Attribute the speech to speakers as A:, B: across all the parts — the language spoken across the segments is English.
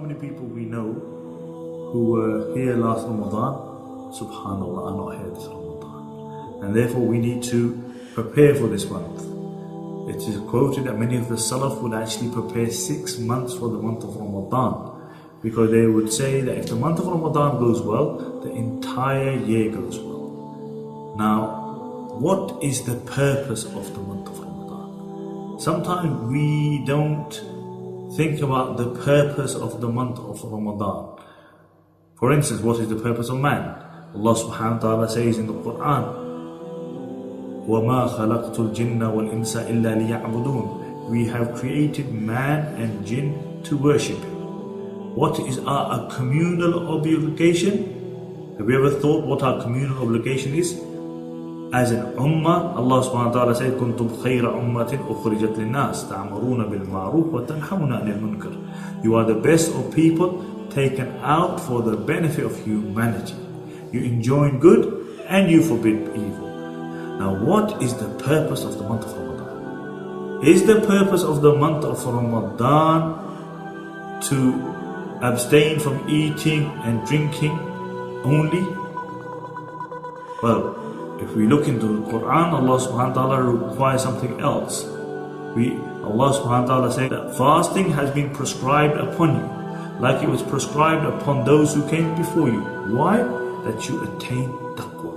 A: many people we know who were here last Ramadan, subhanAllah, are not here this Ramadan. And therefore we need to prepare for this month. It is quoted that many of the Salaf would actually prepare 6 months for the month of Ramadan, because they would say that if the month of Ramadan goes well, the entire year goes well. Now, what is the purpose of the month of Ramadan? Sometimes we don't think about the purpose of the month of Ramadan. For instance, what is the purpose of man? Allah subhanahu wa ta'ala says in the Quran, وَمَا خَلَقْتُ الْجِنَّ وَالْإِنسَ إِلَّا لِيَعْبُدُونَ. We have created man and jinn to worship Him. What is our communal obligation? Have you ever thought what our communal obligation is? As an ummah, Allah subhanahu wa ta'ala said, كُنْتُمْ خَيْرَ أُمَّةٍ أُخْرِجَتْ لِلنَّاسِ تَعْمُرُونَ بِالْمَعْرُوفِ وَتَنْحَوْنَ عَنِ الْمُنْكَرِ. You are the best of people taken out for the benefit of humanity. You enjoin good and you forbid evil. Now, what is the purpose of the month of Ramadan? Is the purpose of the month of Ramadan to abstain from eating and drinking only? Well, if we look into the Quran, Allah subhanahu wa ta'ala requires something else. Allah subhanahu wa ta'ala said that fasting has been prescribed upon you, like it was prescribed upon those who came before you. Why? That you attain taqwa.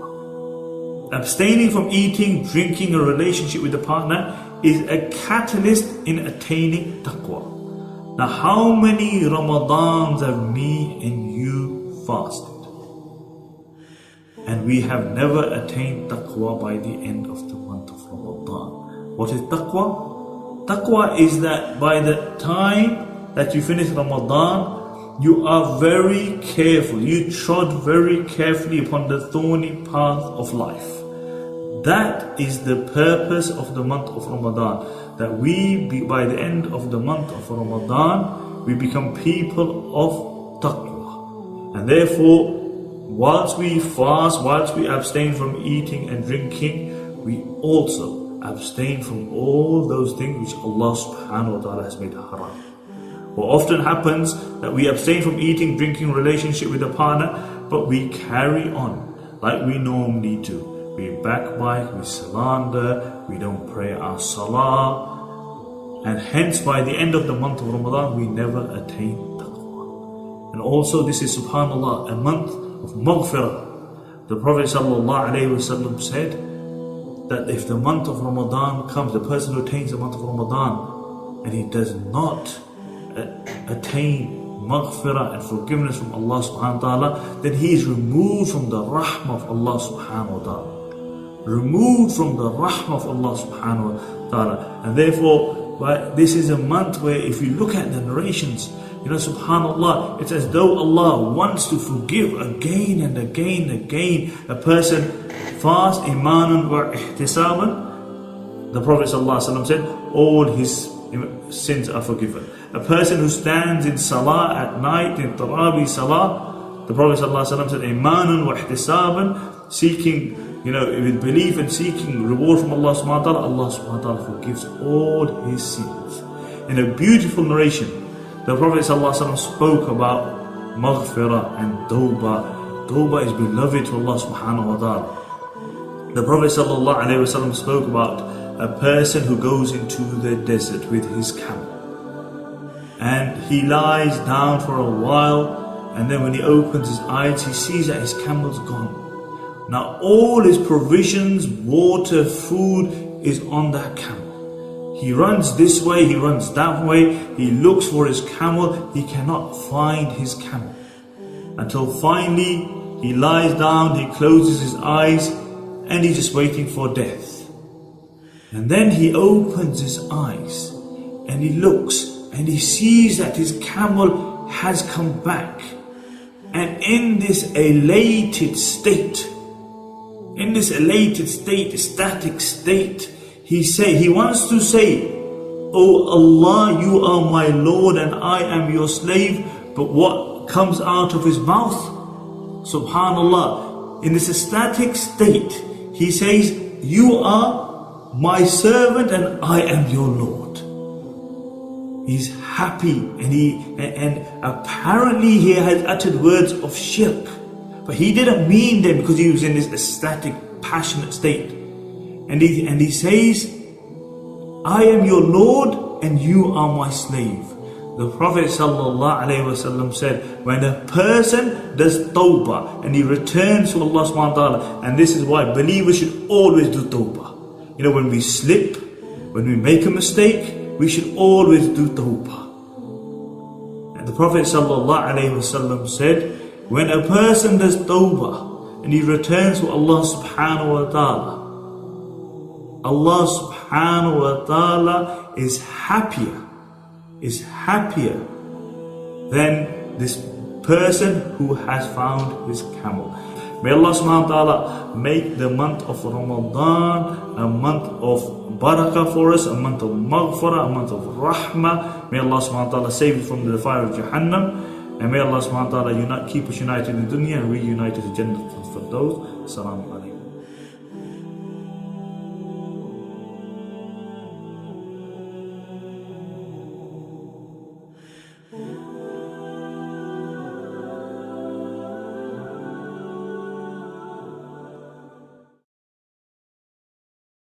A: Abstaining from eating, drinking, a relationship with the partner is a catalyst in attaining taqwa. Now, how many Ramadans have me and you fasted? And we have never attained taqwa by the end of the month of Ramadan. What is taqwa? Taqwa is that by the time that you finish Ramadan, you are very careful. You trod very carefully upon the thorny path of life. That is the purpose of the month of Ramadan. That by the end of the month of Ramadan, we become people of taqwa. And therefore, whilst we fast, whilst we abstain from eating and drinking, we also abstain from all those things which Allah subhanahu wa ta'ala has made haram. What often happens that we abstain from eating, drinking, relationship with a partner, but we carry on like we normally do. We backbite, we slander, we don't pray our salah, and hence by the end of the month of Ramadan we never attain taqwa. And also this is, subhanallah, a month of maghfirah. The Prophet ﷺ said that if the month of Ramadan comes, the person who attains the month of Ramadan and he does not attain maghfirah and forgiveness from Allah subhanahu wa ta'ala, then he is removed from the rahmah of Allah subhanahu wa ta'ala. Removed from the rahmah of Allah subhanahu wa ta'ala. And therefore, this is a month where if you look at the narrations, subhanallah, it's as though Allah wants to forgive again and again and again. A person fast imanan wa ihtisaban. The Prophet ﷺ said, all his sins are forgiven. A person who stands in salah at night, in tarawih salah, the Prophet ﷺ said, imanan wa ihtisaban, seeking, with belief and seeking reward from Allah subhanahu wa ta'ala, Allah subhanahu wa ta'ala forgives all his sins. In a beautiful narration, the Prophet ﷺ spoke about maghfirah and tawbah. Tawbah is beloved to Allah subhanahu wa ta'ala. The Prophet ﷺ spoke about a person who goes into the desert with his camel. And he lies down for a while, and then when he opens his eyes, he sees that his camel's gone. Now all his provisions, water, food is on that camel. He runs this way, he runs that way, he looks for his camel, he cannot find his camel. Until finally he lies down, he closes his eyes, and he's just waiting for death. And then he opens his eyes, and he looks, and he sees that his camel has come back. And in this elated state, ecstatic state, he wants to say, "Oh Allah, you are my Lord and I am your slave." But what comes out of his mouth? Subhanallah, in this ecstatic state, he says, "You are my servant and I am your Lord." He's happy, and apparently he has uttered words of shirk, but he didn't mean them because he was in this ecstatic, passionate state. And he says, I am your Lord and you are my slave. The Prophet ﷺ said, when a person does tawbah and he returns to Allah subhanahu wa ta'ala, and this is why believers should always do tawbah. You know, when we slip, when we make a mistake, we should always do tawbah. And the Prophet ﷺ said, when a person does tawbah and he returns to Allah subhanahu wa ta'ala, Allah subhanahu wa ta'ala is happier than this person who has found his camel. May Allah subhanahu wa ta'ala make the month of Ramadan a month of barakah for us, a month of maghfirah, a month of rahmah. May Allah subhanahu wa ta'ala save us from the fire of Jahannam. And may Allah subhanahu wa ta'ala keep us united in the dunya and reunite us in Jannah for those. Assalamu alaikum.